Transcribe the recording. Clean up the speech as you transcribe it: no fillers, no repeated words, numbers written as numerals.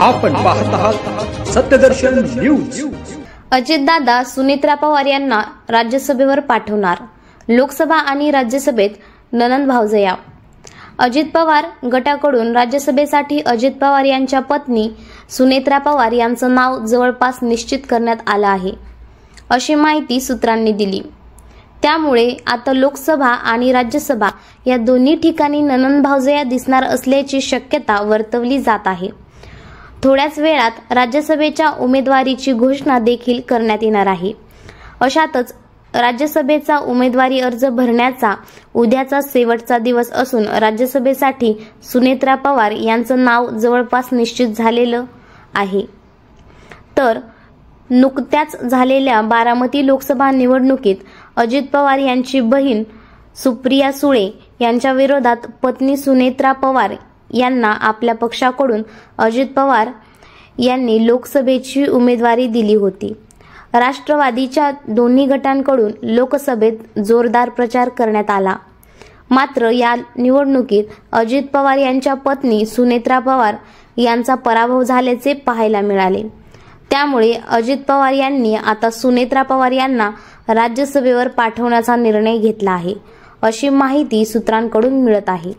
आपण पाहत आहात सत्यदर्शन न्यूज। अजितदादा सुनेत्रा पवार यांना राज्यसभेवर पाठवणार, लोकसभा आणि राज्यसभेत ननंद भावजया। अजित पवार गटाकडून राज्यसभेसाठी अजित पवार यांच्या पत्नी सुनेत्रा पवार यांचं नाव जवळपास निश्चित करण्यात आलं आहे, अशी माहिती सूत्रांनी दिली। त्यामुळे आता लोकसभा आणि राज्यसभा या दोन्ही ठिकाणी ननंद भावजया दिसणार असल्याची शक्यता वर्तवली जात आहे। थोड्याच वेळात राज्यसभेच्या उमेदवारीची घोषणा देखील करण्यात येणार आहे। अशातच राज्यसभेचा उमेदवारी अर्ज भरण्याचा उद्याचा शेवटचा दिवस असून राज्यसभेसाठी सुनेत्रा पवार यांचं नाव जवळपास निश्चित झालेलं आहे। तर नुकत्याच झालेल्या बारामती लोकसभा निवडणुकीत अजित पवार यांची बहीण सुप्रिया सुळे यांच्या विरोधात पत्नी सुनेत्रा पवार यांना आपल्या पक्षाकडून अजित पवार यांनी लोकसभेची उमेदवारी दिली होती। राष्ट्रवादीच्या दोन्ही गटांकडून लोकसभेत जोरदार प्रचार करण्यात आला। मात्र या निवडणुकीत अजित पवार यांच्या पत्नी सुनेत्रा पवार यांचा पराभव झाल्याचे पाहायला मिळाले। त्यामुळे अजित पवार यांनी आता सुनेत्रा पवार यांना राज्यसभेवर पाठवण्याचा निर्णय घेतला आहे, अशी माहिती सूत्रांकडून मिळत आहे।